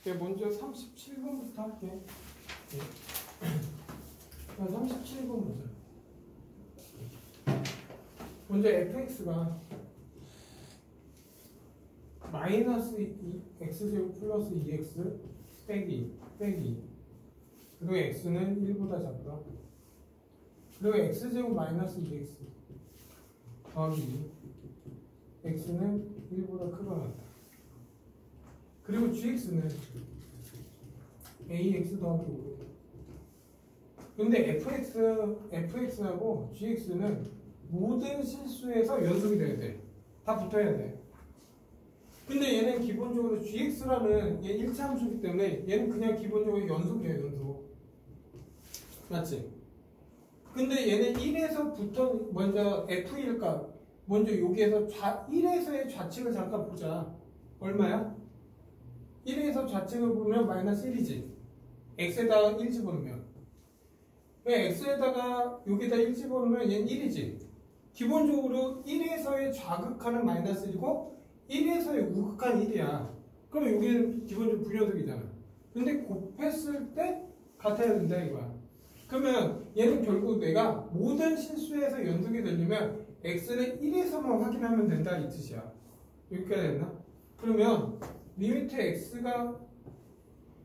먼저 37번부터 할게. 37번 보자. 먼저 fx가 마이너스 x제곱 플러스 2x 빼기 그리고 x는 1보다 작다. 그리고 x제곱 마이너스 2x 더하기 x는 1보다 크거나 같다. 그리고 gx는 ax 더하기 5. 근데 fx하고 gx는 모든 실수에서 연속이 돼야 돼. 다 붙어야 돼. 근데 얘는 기본적으로 gx라는 얘 1차 함수이기 때문에 얘는 그냥 기본적으로 연속이에요. 연속. 맞지? 근데 얘는 1에서부터 먼저 f1 값 먼저 여기에서 1에서의 좌측을 잠깐 보자. 얼마야? 1에서 좌측을 보면 마이너스 1이지. x에다가 1 집어넣으면. 왜 x에다가 여기다 1 집어넣으면 얘는 1이지. 기본적으로 1에서의 좌극하는 마이너스 1이고 1에서의 우극한 1이야. 그러면 여기는 기본적으로 불연속이잖아. 근데 곱했을 때 같아야 된다 이거야. 그러면 얘는 결국 내가 모든 실수에서 연속이 되려면 x를 1에서만 확인하면 된다 이 뜻이야. 여기까지 됐나? 그러면 리미트 x가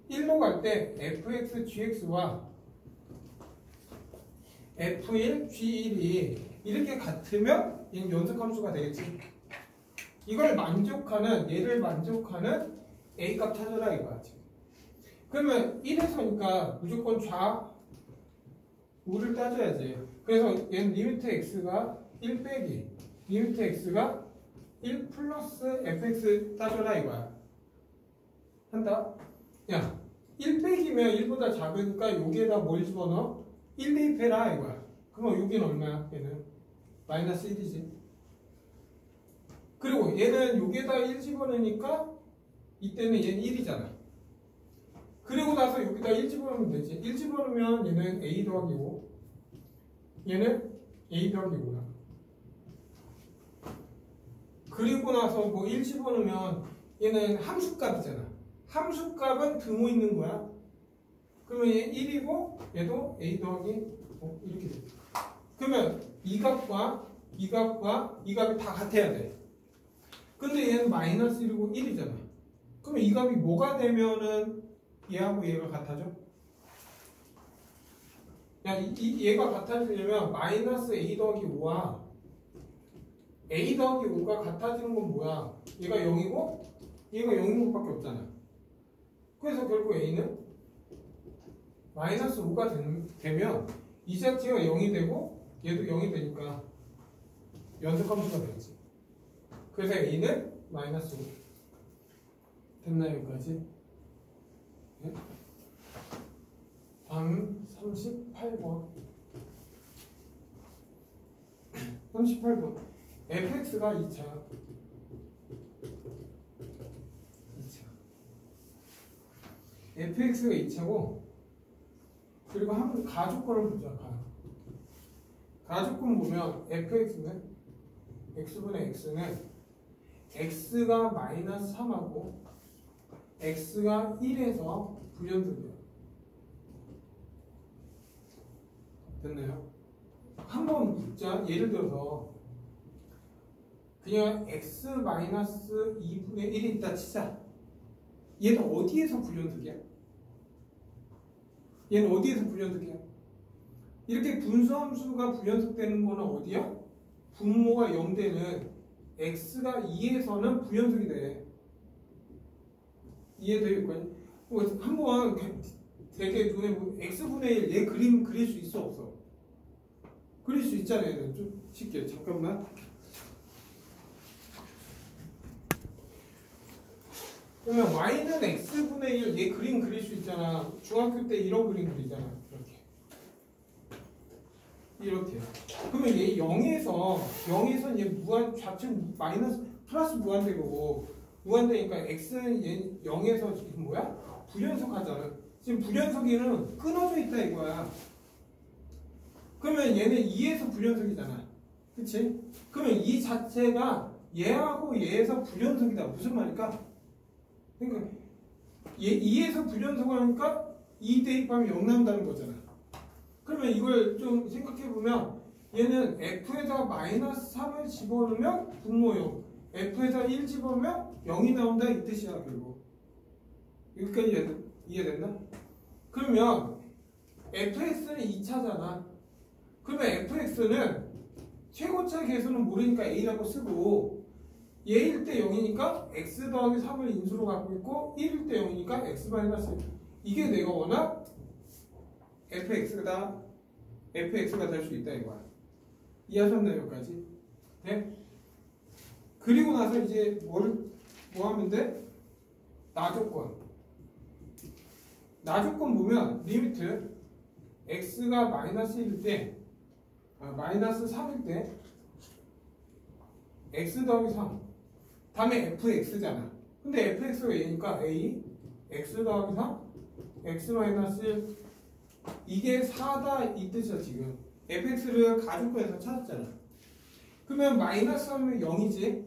1로 갈 때 fx gx와 f1 g1이 이렇게 같으면 얘는 연속함수가 되겠지. 이걸 만족하는 얘를 만족하는 a 값 찾아라 이거야 지금. 그러면 1에서니까 무조건 좌우를 따져야지. 그래서 얘는 리미트 x가 1 빼기 리미트 x가 1 플러스 fx 따져라 이거야. 한다? 야 1 빼기면 1보다 작으니까 여기에다 뭘 집어넣어? 1 대입해라 이거야. 그럼 여기는 얼마야? 얘는 마이너스 1이지. 그리고 얘는 여기에다 1 집어넣으니까 이때는 얘는 1이잖아. 그리고 나서 여기다 1 집어넣으면 되지. 1 집어넣으면 얘는 a 더하기 5 얘는 a 더하기 5야. 그리고 나서 뭐 1 집어넣으면 얘는 함수값이잖아. 함수값은 등호 있는 거야. 그러면 얘 1이고 얘도 a 더하기 5 이렇게 돼. 그러면 이 값과 이 값과 이 값이 다 같아야 돼. 근데 얘는 마이너스 1이고 1이잖아. 그러면 이 값이 뭐가 되면은 얘하고 얘가 같아져? 야, 얘가 같아지려면 마이너스 a 더하기 5와 a 더하기 5가 같아지는 건 뭐야? 얘가 0이고 얘가 0인 것밖에 없잖아. 그래서 결국 a는 마이너스 5가 되면 이 자체가 0이 되고 얘도 0이 되니까 연속함수가 되겠지. 그래서 a는 마이너스 5. 됐나요 여기까지? 네? 다음 38번 38번 fx가 2차 fx가 2차고 그리고 한 가족권을 보자. 가족권 보면 fx는 x분의 x는 x가 마이너스 3하고 x가 1에서 불연속이야. 됐나요? 한번 묻자. 예를 들어서 그냥 x 마이너스 2분의 1이 있다 치자. 얘는 어디에서 불연속이야? 얘는 어디에서 불연속이야? 이렇게 분수함수가 불연속되는 거는 어디야? 분모가 0되는 x가 2에서는 불연속이 돼. 이해돼요? 한번 되게 눈에 x분의 1 얘 그림 그릴 수 있어 없어? 그릴 수 있잖아요. 좀 쉽게 잠깐만. 그러면 y는 x분의 1 얘 그림 그릴 수 있잖아. 중학교 때 이런 그림 그리잖아. 이렇게. 그러면 얘 0에서 얘 무한 좌측 마이너스 플러스 무한대고 무한대니까 x는 얘 0에서 지금 뭐야? 불연속 하잖아. 지금 불연속이는 끊어져 있다 이거야. 그러면 얘는 2에서 불연속이잖아. 그치? 그러면 이 자체가 얘하고 얘에서 불연속이다. 무슨 말일까? 그러니까 얘 2에서 불연속하니까 2 대입하면 0 나온다는 거잖아. 그러면 이걸 좀 생각해보면 얘는 F에다가 마이너스 3을 집어넣으면 분모 0, F에다 1 집어넣으면 0이 나온다 이 뜻이야 결국. 여기까지 이해됐나? 그러면 fx는 2차잖아. 그러면 fx는 최고차 계수는 모르니까 a라고 쓰고 얘일 때 0이니까 x 더하기 3을 인수로 갖고 있고 1일 때 0이니까 x 마이너스 1. 이게 내가 워낙 fx가 될 수 있다 이거야. 이해하셨나요 여기까지? 네? 그리고 나서 이제 뭐 하면 돼? 나조건 보면 리미트 x가 마이너스 1일 때 마이너스 3일 때 x 더하기 3 다음에 fx잖아. 근데 fx가 얘니까 a x 더하기 3 x 마이너스 1 이게 4다 이 뜻이야 지금. fx를 가족과에서 찾았잖아. 그러면 마이너스 3이면 0이지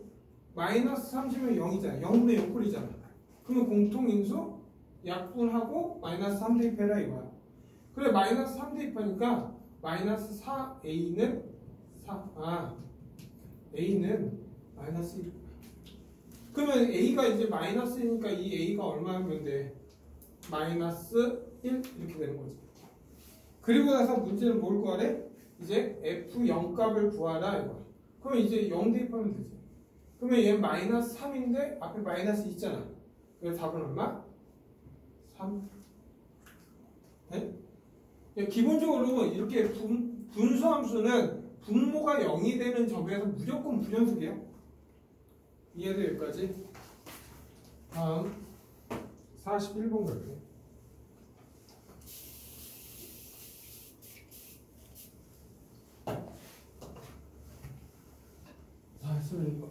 마이너스 30이면 0이잖아. 0분의 0꼴이잖아. 그러면 공통인수 약분하고 마이너스 3 대입해라 이거야. 그래 마이너스 3 대입하니까 마이너스 4a는 a는 마이너스 1. 그러면 a가 이제 마이너스니까 이 a가 얼마면 돼? 마이너스 1 이렇게 되는 거지. 그리고 나서 문제는 뭘 구하래? 이제 f0 값을 구하라 이거야. 그럼 이제 0 대입하면 되지. 그러면 얘는 마이너스 3인데 앞에 마이너스 있잖아. 그래서 답은 얼마? 3. 네? 기본적으로 이렇게 분수함수는 분모가 0이 되는 점에서 무조건 불연속이에요. 이해돼 여기까지? 다음 41번 갈게요. 41번.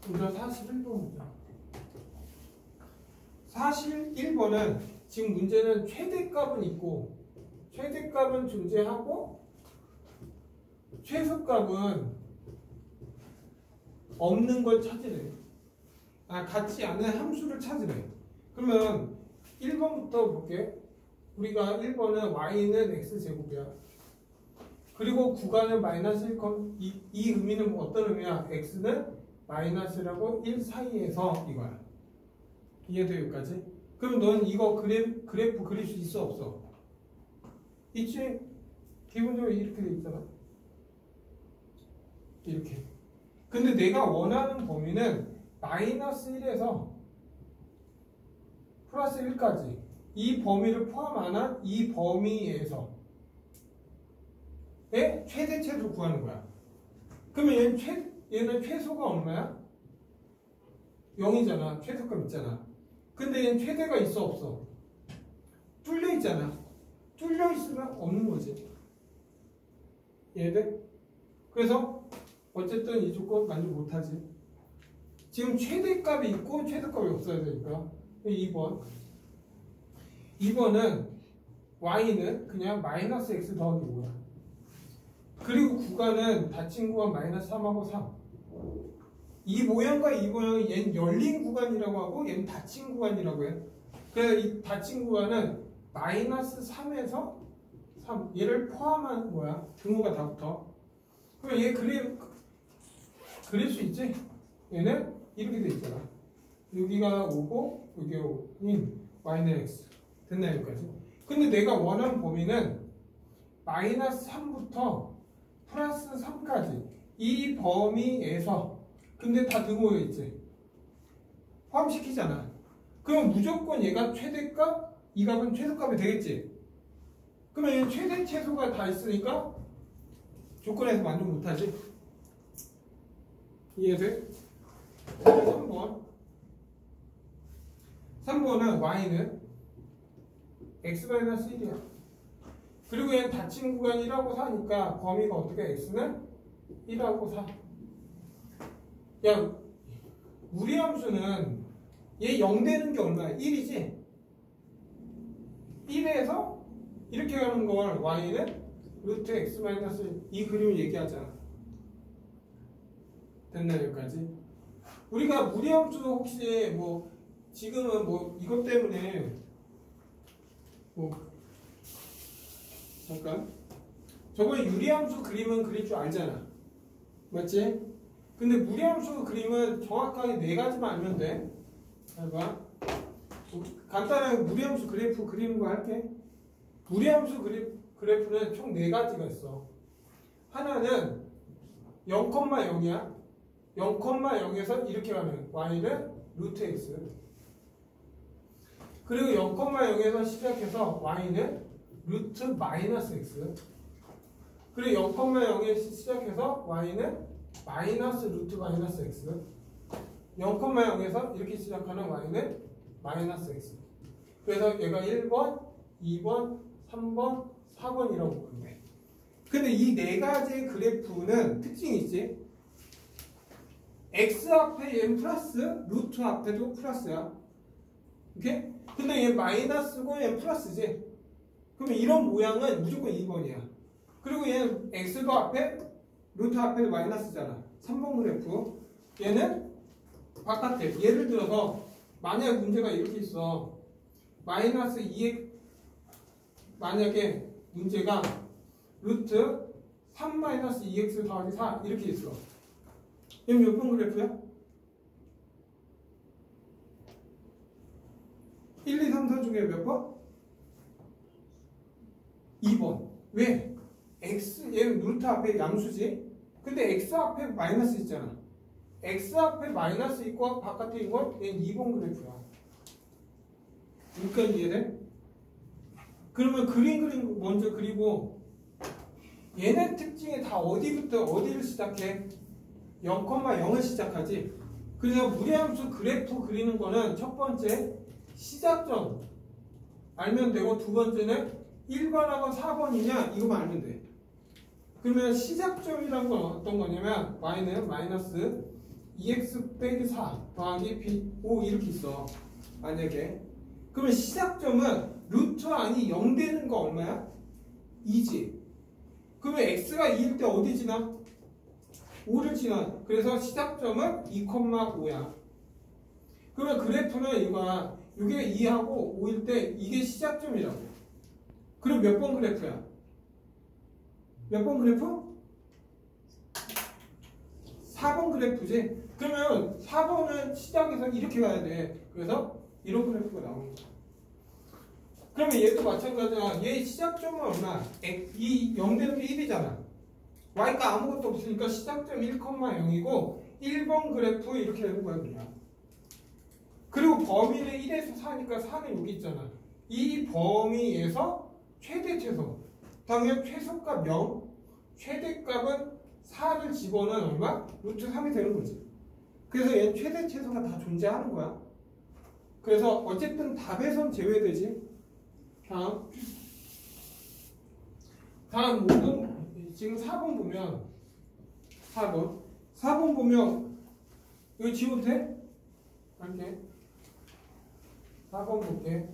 우리가 41번입니다. 41번은 지금 문제는 최대값은 있고 최대값은 존재하고 최소값은 없는 걸 찾으래. 같지 않은 함수를 찾으래. 그러면 1번부터 볼게. 우리가 1번은 y는 x제곱이야. 그리고 구간은 마이너스 1, 이 의미는 어떤 의미야? x는 마이너스라고 1 사이에서 이거야. 이해돼 여기까지? 그럼 넌 이거 그래프 그릴 수 있어 없어? 있지? 기본적으로 이렇게 돼 있잖아. 이렇게. 근데 내가 원하는 범위는 마이너스 1에서 플러스 1까지 이 범위를 포함하는 이 범위에서 최대치를 구하는 거야. 그러면 얘는 최소가 얼마야? 0이잖아. 최소값 있잖아. 근데 얘는 최대가 있어 없어? 뚫려 있잖아. 뚫려 있으면 없는 거지. 이해돼? 그래서 어쨌든 이 조건 만족 못하지. 지금 최대값이 있고 최대값이 없어야 되니까. 2번은 y는 그냥 마이너스 x 더하기 5야. 그리고 구간은 닫힌 구간 마이너스 3하고 3. 이 모양과 이 모양은 얘는 열린 구간이라고 하고 얘는 닫힌 구간이라고 해. 그래서 이 닫힌 구간은 마이너스 3에서 3 얘를 포함한 거야. 등호가 다 붙어. 그럼 얘 그릴 수 있지? 얘는 이렇게 돼 있잖아. 여기가 5고 여기가 5인 y는 x. 됐나 여기까지? 근데 내가 원하는 범위는 마이너스 3부터 플러스 3까지 이 범위에서 근데 다 등호에 있지. 포함시키잖아. 그럼 무조건 얘가 최대값, 이 값은 최소값이 되겠지. 그러면 얘는 최대 최소가 다 있으니까 조건에서 만족 못하지. 이해돼? 3번은 y는 x-1이야. 그리고 얘는 닫힌 구간 1하고 4니까 범위가 어떻게 x는 1하고 4. 야, 우리 함수는 얘 0 되는 게 얼마야? 1이지? 1에서 이렇게 가는 걸 y는 루트 x-1 이 그림을 얘기하잖아. 됐나 여기까지? 우리가 무리함수 혹시 뭐 지금은 뭐 이것 때문에 뭐 잠깐 저번에 유리함수 그림은 그릴 줄 알잖아. 맞지? 근데 무리함수 그림은 정확하게 네 가지만 알면 돼. 잘 봐. 간단하게 무리함수 그래프 그리는 거 할게. 무리함수 그래프는 총 네 가지가 있어. 하나는 0,0이야. 0,0에서 이렇게 가면 y는 루트 x. 그리고 0,0에서 시작해서 y는 루트 마이너스 x. 그리고 0,0에 시작해서 y는 마이너스 루트 마이너스 x. 0,0에서 이렇게 시작하는 y는 마이너스 x. 그래서 얘가 1번, 2번, 3번, 4번이라고 보면 돼. 근데 이 네 가지의 그래프는 특징이 있지. x 앞에 얘는 플러스, 루트 앞에도 플러스야. 오케이? 근데 얘 마이너스고 얘는 플러스지. 그러면 이런 모양은 무조건 2번이야. 그리고 얘는 x도 앞에, 루트 앞에 마이너스잖아. 3번 그래프. 얘는 바깥에. 예를 들어서 만약 문제가 이렇게 있어. 마이너스 2x, 만약에 문제가 루트 3 마이너스 2x 더하기 4 이렇게 있어. 얘는 몇 번 그래프야? 1, 2, 3, 4 중에 몇 번? 2번. 왜? x, 얘는 루트 앞에 양수지? 근데 x 앞에 마이너스 있잖아. x 앞에 마이너스 있고 바깥에 있고 얘는 2번 그래프야. 여기까지 이해돼? 그러면 그림 먼저 그리고 얘네 특징이 다 어디부터 어디를 시작해? 0,0을 시작하지. 그래서 무리함수 그래프 그리는 거는 첫 번째 시작점 알면 되고 두 번째는 1번하고 4번이냐 이거만 알면 돼. 그러면 시작점이란 건 어떤 거냐면 y는 마이너스 2x 빼기 4 더하기 b 5 이렇게 있어. 만약에 그러면 시작점은 루트 안이 0 되는 거 얼마야? 2지. 그러면 x가 2일 때 어디 지나? 5를 지나. 그래서 시작점은 2,5야. 그러면 그래프는 이거야. 이게 2하고 5일 때 이게 시작점이라고. 그럼 몇 번 그래프야? 몇 번 그래프? 4번 그래프지. 그러면 4번은 시작에서 이렇게 가야 돼. 그래서 이런 그래프가 나오는 거야. 그러면 얘도 마찬가지야. 얘 시작점은 얼마? 이 0 되는 게 1이잖아. y가 아무것도 없으니까 시작점 1,0이고 1번 그래프 이렇게 되는 거야 그냥. 그리고 범위는 1에서 4니까 4는 여기 있잖아. 이 범위에서 최대 최소. 당연 최소값 0, 최대값은 4를 집어넣으면 얼마? 루트 3이 되는 거지. 그래서 얘는 최대 최소가 다 존재하는 거야. 그래서 어쨌든 답에선 제외되지. 다음 5번 지금 4번 보면 4번 보면 이거 지워도 돼? 할게. 4번 볼게.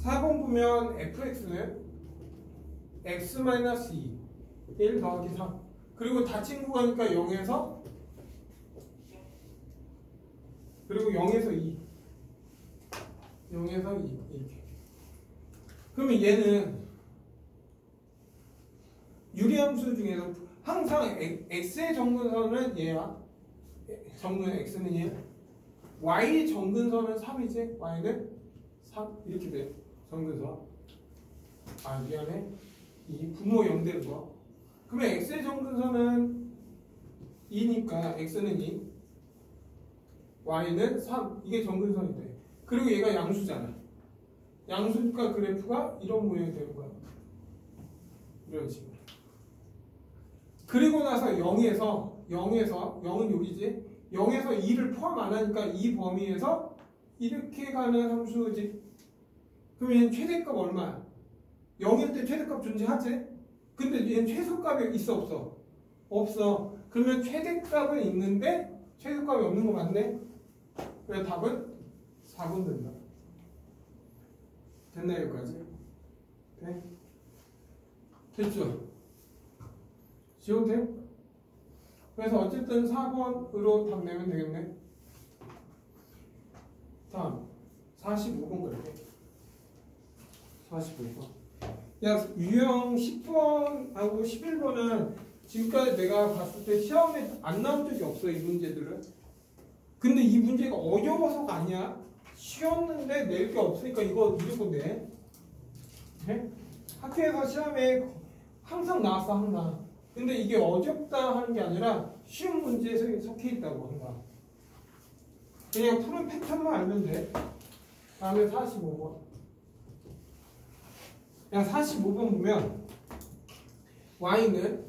4번 보면 fx는 x-2 1 더하기 3 그리고 닫힌 구간이니까 0에서 그리고 0에서 2 0에서 2 이렇게. 그러면 얘는 유리함수 중에서 항상 x의 정근선은 얘야. 정근 x는 얘. y 정근선은 3이지. y는 3 이렇게 돼. 정근선. 아 미안해. 이 분모 0 되는 거. 그러면 x의 정근선은 2니까 x는 2 y는 3 이게 정근선이 돼. 그리고 얘가 양수잖아. 양수니까 그래프가 이런 모양이 되는 거야. 이런 식으로. 그리고 나서 0에서 0은 여기지. 0에서 2를 포함 안 하니까 이 범위에서 이렇게 가는 함수지. 그러면 얘는 최대값 얼마야? 0일 때 최대값 존재하지? 근데 얘는 최소값이 있어 없어? 없어. 그러면 최대값은 있는데 최소값이 없는 거 맞네? 그래서 답은 4번 된다. 됐나 여기까지? 네? 됐죠? 지워도 돼요? 그래서 어쨌든 4번으로 답 내면 되겠네. 다음 45번 그럴게. 45번. 야, 유형 10번하고 11번은 지금까지 내가 봤을 때 시험에 안 나온 적이 없어, 이 문제들은. 근데 이 문제가 어려워서가 아니야. 쉬웠는데 낼 게 없으니까 이거 무조건 내. 네? 학교에서 시험에 항상 나왔어, 항상. 근데 이게 어렵다 하는 게 아니라 쉬운 문제에 속해 있다고 항상. 그냥 푸는 패턴만 알면 돼. 다음에 45번. 그냥 45번 보면 y는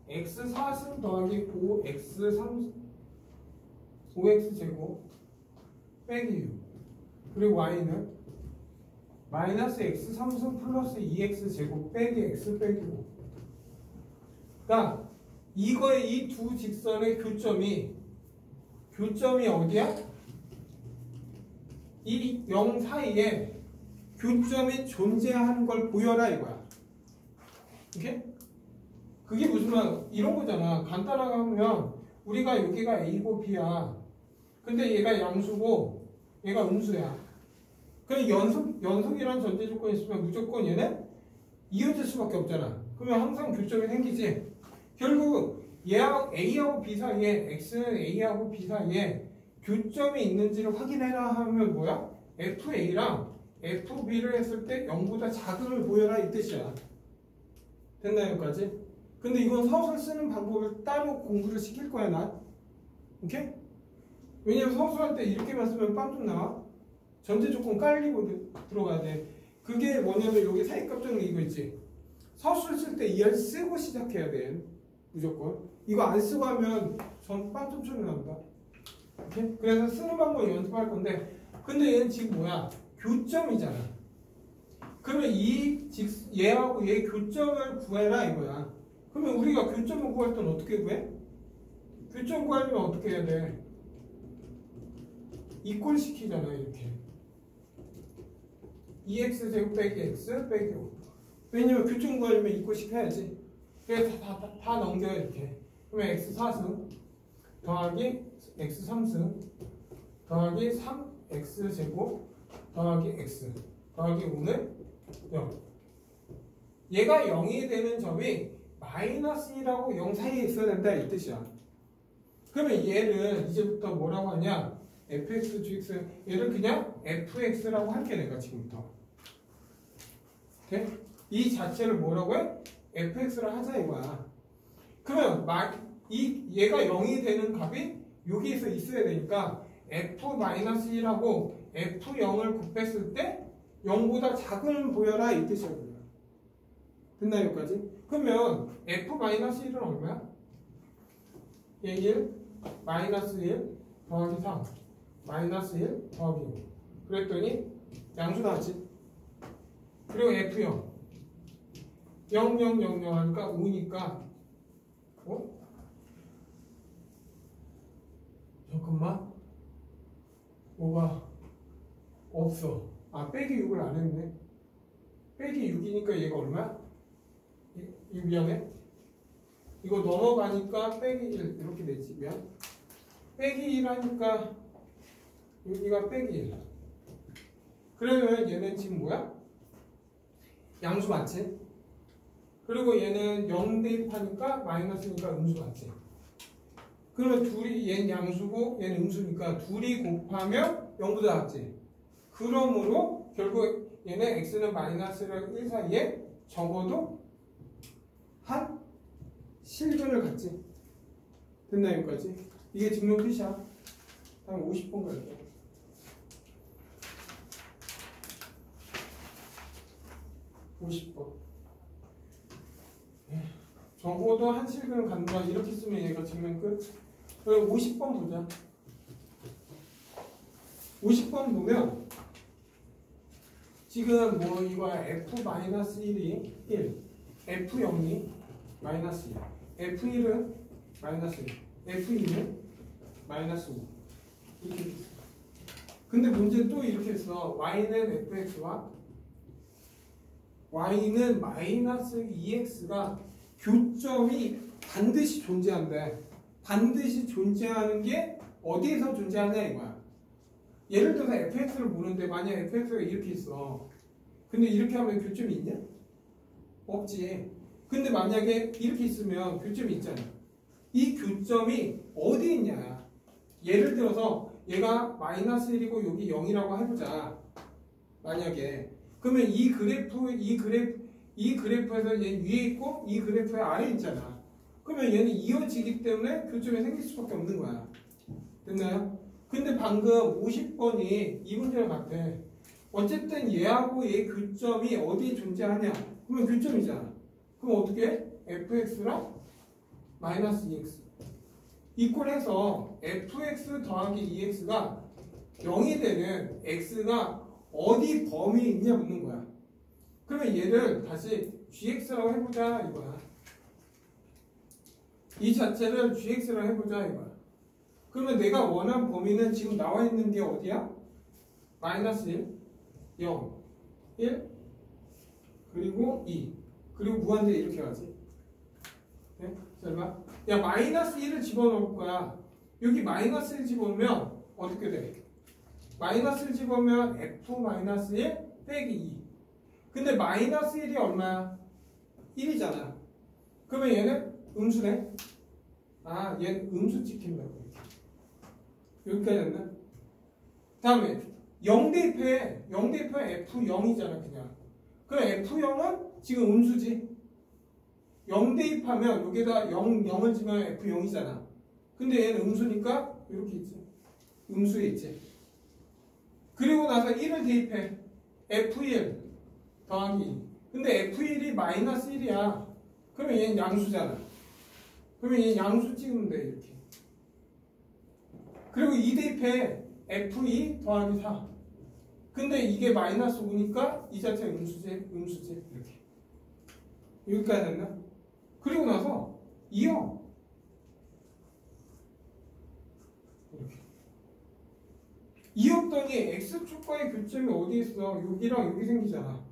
x 4승 더하기 5x 3 5x 제곱 빼기 6 그리고 y는 마이너스 x 3승 플러스 2x 제곱 빼기 x 빼기 5. 그러니까 이거의 이 두 직선의 교점이 어디야? 이 0 사이에 교점이 존재하는 걸 보여라 이거야. 오케이? 그게 무슨 말 이런 거잖아. 간단하게 하면 우리가 여기가 A고 B야. 근데 얘가 양수고 얘가 음수야. 그럼 연속이라는 전제 조건이 있으면 무조건 얘는 이어질 수밖에 없잖아. 그러면 항상 교점이 생기지. 결국 A하고 B 사이에 X는 A하고 B 사이에 교점이 있는지를 확인해라 하면 뭐야? FA랑 FB를 했을 때 0보다 작음을 보여라 이 뜻이야. 됐나요 여기까지? 근데 이건 서술 쓰는 방법을 따로 공부를 시킬 거야 난. 오케이? 왜냐면 서술할 때 이렇게만 쓰면 빵 좀 나와. 전제 조건 깔리고 들어가야 돼. 그게 뭐냐면 여기 사이값 정리 이거 있지. 서술 쓸 때 ER 쓰고 시작해야 돼. 무조건. 이거 안 쓰고 하면 전 빵 좀 쳐내 납니다. 오케이? 그래서 쓰는 방법 연습할 건데 근데 얘는 지금 뭐야? 교점이잖아. 그러면 얘하고 얘 교점을 구해라 이거야. 그러면 우리가 교점을 구할 때는 어떻게 구해? 교점 구하려면 어떻게 해야 돼? 이꼴 시키잖아 이렇게. 2x 제곱 빼기 x 빼기 5. 왜냐면 교점 구하려면 이꼴 시켜야지. 그래서 다 넘겨 이렇게. 그러면 x 4승 더하기 x 3승 더하기 3x 제곱 더하기 x 더하기 5는 0. 얘가 0이 되는 점이 마이너스 1하고 0 사이에 있어야 된다 이 뜻이야. 그러면 얘를 이제부터 뭐라고 하냐? fx, gx 얘를 그냥 fx라고 할게 내가 지금부터. 오케이? 이 자체를 뭐라고 해? fx를 하자 이거야. 그러면 얘가 0이 되는 값이 여기에서 있어야 되니까 f-1하고 f0을 곱했을 때 0보다 작은 보여라 이 뜻이야. 됐나요 여기까지? 그러면 f-1은 얼마야? 얘 1, 마이너스 1 더하기 3 마이너스 1 더하기 5 그랬더니 양수 나왔지? 그리고 f0 0, 0, 0, 0 하니까 5니까 잠깐만 5가 없어. 빼기 6을 안 했네. 빼기 6이니까 얘가 얼마야? 미안해. 이거 넘어가니까 빼기 1 이렇게 되지. 미안. 빼기 1 하니까 여기가 빼기 1. 그러면 얘는 지금 뭐야? 양수 맞지? 그리고 얘는 0 대입하니까 마이너스니까 음수 맞지? 그러면 얘는 양수고 얘는 음수니까 둘이 곱하면 0보다 작지? 그러므로 결국 얘는 x는 마이너스랑 1 사이에 적어도 한 실근을 갖지. 됐나 여기까지? 이게 증명 끝이야. 다음 50번 갈게요. 50번. 적어도 한 실근을 갖는다. 이렇게 쓰면 얘가 증명 끝. 그럼 50번 보자. 50번 보면 지금 뭐 이거야 f-1이 1 f0이 마이너스 1 f1은 마이너스 1 f2는 마이너스 5 이렇게 있어. 근데 문제 또 이렇게 했어. y는 fx와 y는 마이너스 2x가 교점이 반드시 존재한대. 반드시 존재하는 게 어디에서 존재하냐 이거야. 예를 들어서 fx를 보는데 만약 fx가 이렇게 있어. 근데 이렇게 하면 교점이 있냐? 없지. 근데 만약에 이렇게 있으면 교점이 있잖아. 이 교점이 어디 있냐? 예를 들어서 얘가 마이너스 1이고 여기 0이라고 해보자. 만약에 그러면 이 그래프에서 얘 위에 있고 이 그래프의 아래에 있잖아. 그러면 얘는 이어지기 때문에 교점이 생길 수밖에 없는 거야. 됐나요? 근데 방금 50번이 이 문제랑 같아. 어쨌든 얘하고 얘의 교점이 어디에 존재하냐? 그러면 교점이잖아. 그럼 어떻게 해? fx랑 마이너스 2x 이꼴해서 fx 더하기 2x가 0이 되는 x가 어디 범위에 있냐 묻는 거야. 그러면 얘를 다시 gx라고 해보자 이거야. 이 자체를 gx라고 해보자 이거야. 그러면 내가 원한 범위는 지금 나와 있는 게 어디야? 마이너스 1, 0, 1, 그리고 2. 그리고 무한대 이렇게 가지. 네? 잘 봐. 야, 마이너스 1을 집어넣을 거야. 여기 마이너스 1 집어넣으면 어떻게 돼? 마이너스 1 집어넣으면 f-1 빼기 2. 근데 마이너스 1이 얼마야? 1이잖아. 그러면 얘는 음수네? 아, 얘는 음수 찍힌다고. 여기까지 했나? 다음에 0 대입해. 0 대입하면 F0이잖아 그냥. 그럼 F0은 지금 음수지. 0 대입하면 여기다 0을 지면 F0이잖아. 근데 얘는 음수니까 이렇게 있지. 음수에 있지. 그리고 나서 1을 대입해. F1 더하기 2. 근데 F1이 마이너스 1이야. 그러면 얘는 양수잖아. 그러면 얘는 양수 찍으면 돼 이렇게. 그리고 2 대입해. F2 더하기 4. 근데 이게 마이너스 5니까 이 자체가 음수지. 이렇게. 여기까지 됐나? 그리고 나서 2요. 이렇게. 2였더니 X축과의 교점이 어디 있어? 여기랑 여기 생기잖아.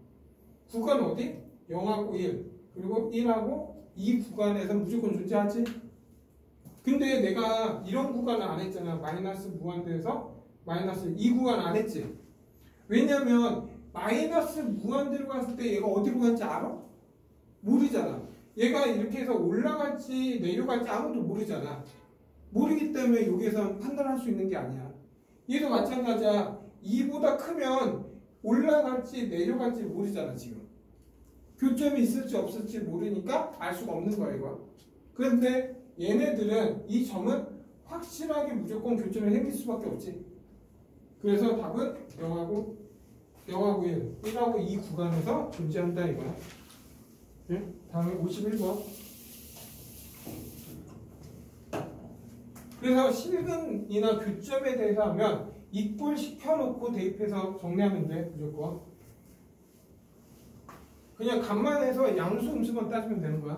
구간 어디? 0하고 1. 그리고 1하고 2 구간에서 무조건 존재하지? 근데 내가 이런 구간을 안 했잖아. 마이너스 무한대에서 마이너스 이 구간 안 했지. 왜냐면 마이너스 무한대로 갔을 때 얘가 어디로 간지 알아? 모르잖아. 얘가 이렇게 해서 올라갈지 내려갈지 아무도 모르잖아. 모르기 때문에 여기서 판단할 수 있는 게 아니야. 얘도 마찬가지야. 2보다 크면 올라갈지 내려갈지 모르잖아 지금. 교점이 있을지 없을지 모르니까 알 수가 없는 거야 이거. 그런데 얘네들은 이 점은 확실하게 무조건 교점이 생길 수밖에 없지. 그래서 답은 0하고 1, 1하고 2 구간에서 존재한다 이거야. 네? 다음에 51번. 그래서 실근이나 교점에 대해서 하면 이꼴 시켜놓고 대입해서 정리하면 돼 무조건. 그냥 값만 해서 양수 음수만 따지면 되는 거야.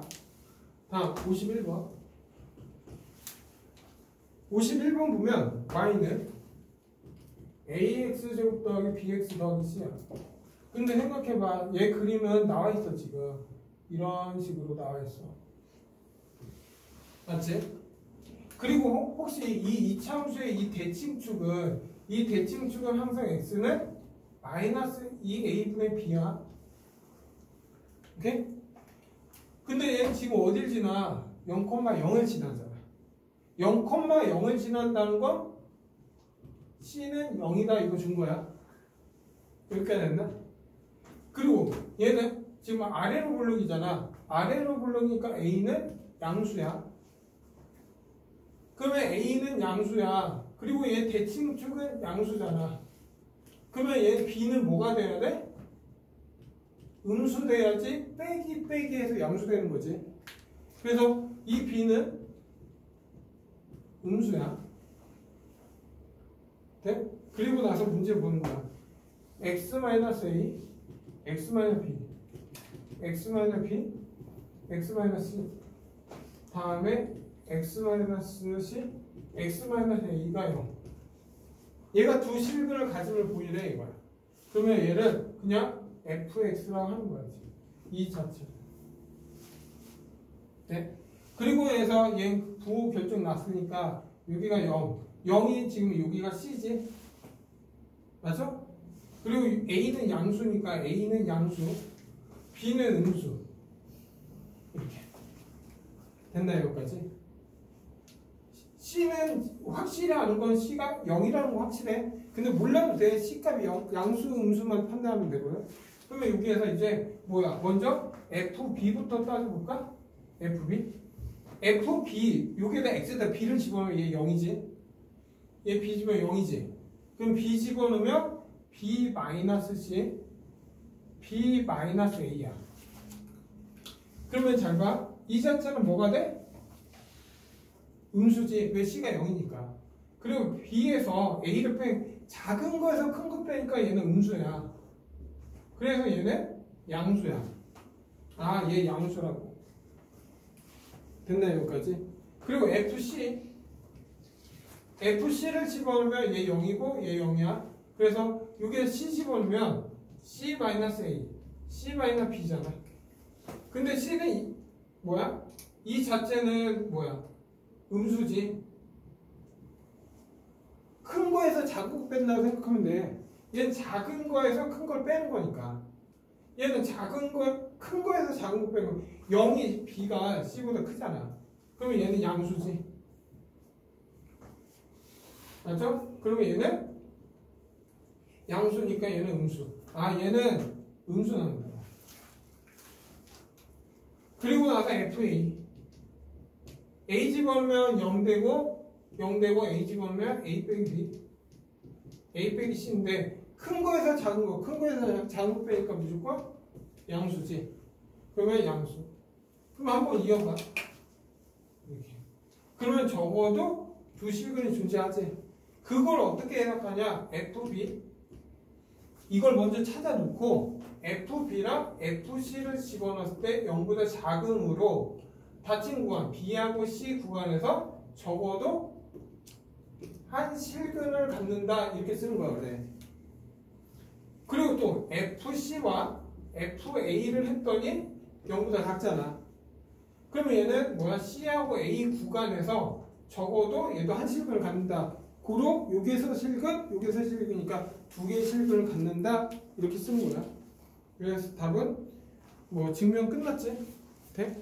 다음 51번. 51번 보면 y는 ax제곱 더하기 bx 더하기 c야. 근데 생각해봐. 얘 그림은 나와 있어 지금. 이런 식으로 나와 있어. 맞지? 그리고 혹시 이 이차함수의 이 대칭축은 항상 x는 마이너스 2a분의 b야. 오케이? 근데 얘는 지금 어딜 지나? 0,0을 지나잖아. 0,0을 지난다는 건 c는 0이다 이거 준 거야. 여기까지 됐나? 그리고 얘는 지금 아래로 블록이잖아. 아래로 블록이니까 a는 양수야. 그러면 a는 양수야. 그리고 얘 대칭축은 양수잖아. 그러면 얘 b는 뭐가 돼야 돼? 음수 돼야지 빼기 해서 양수 되는 거지. 그래서 이 b는 음수야. 돼? 그리고 나서 문제 보는 거야. x-a, x-b, x-b, x-c 다음에 x-c, x-a가 0. 얘가 두 실근을 가짐을 보이래 이거야. 그러면 얘를 그냥 fx라고 하는 거야. 이 자체. 네? 그리고 해서 얘 부호 결정 났으니까 여기가 0. 0이 지금 여기가 C지. 맞죠? 그리고 A는 양수니까 A는 양수, B는 음수. 이렇게. 됐나요, 여기까지? C는 확실히 아는 건 C가 0이라는 거 확실해. 근데 몰라도 돼. C 값이 양수, 음수만 판단하면 되고요. 그러면 여기에서 이제 뭐야? 먼저 FB부터 따져볼까? FB? FB, 여기에다 X에다 B를 집어넣으면 얘 0이지. 얘 B 집어넣으면 0이지. 그럼 B 집어넣으면 B-C, B-A야. 그러면 잘 봐. 이 자체는 뭐가 돼? 음수지. 왜 C가 0이니까. 그리고 B에서 A를 빼, 작은 거에서 큰 거 빼니까 얘는 음수야. 그래서 얘는 양수야. 아, 얘 양수라고. 됐나요, 여기까지? 그리고 FC를 집어넣으면 얘 0이고 얘 0이야. 그래서 여기에 C 집어넣으면 C-A, C-B잖아. 근데 C는 뭐야? 이 자체는 뭐야? 음수지. 큰 거에서 작은 거 뺀다고 생각하면 돼. 얘는 작은 거에서 큰 걸 빼는 거니까. 얘는 큰 거에서 작은 거 빼고 0이 B가 C보다 크잖아. 그러면 얘는 양수지. 맞죠? 그러면 얘는 양수니까 얘는 음수. 아, 얘는 음수 나온다. 그리고 나서 FA. A 집어넣으면 0 되고 A 집어넣으면 A 빼기 B. A 빼기 C인데 큰 거에서 작은 거 빼니까 무조건 양수지. 그러면 양수. 그럼 한번 이어봐. 이렇게. 그러면 적어도 두 실근이 존재하지. 그걸 어떻게 해석하냐? FB. 이걸 먼저 찾아놓고 FB랑 FC를 집어넣었을 때 0보다 작음으로 닫힌 구간 B하고 C 구간에서 적어도 한 실근을 갖는다 이렇게 쓰는 거야. 그래. 그리고 또 FC와 FA를 했더니 0보다 작잖아. 그러면 얘는 뭐야? C하고 A 구간에서 적어도 얘도 한 실근을 갖는다. 고로 여기에서 실근, 여기에서 실근이니까 두 개의 실근을 갖는다 이렇게 쓰는 거야. 그래서 답은 뭐 증명 끝났지? 돼?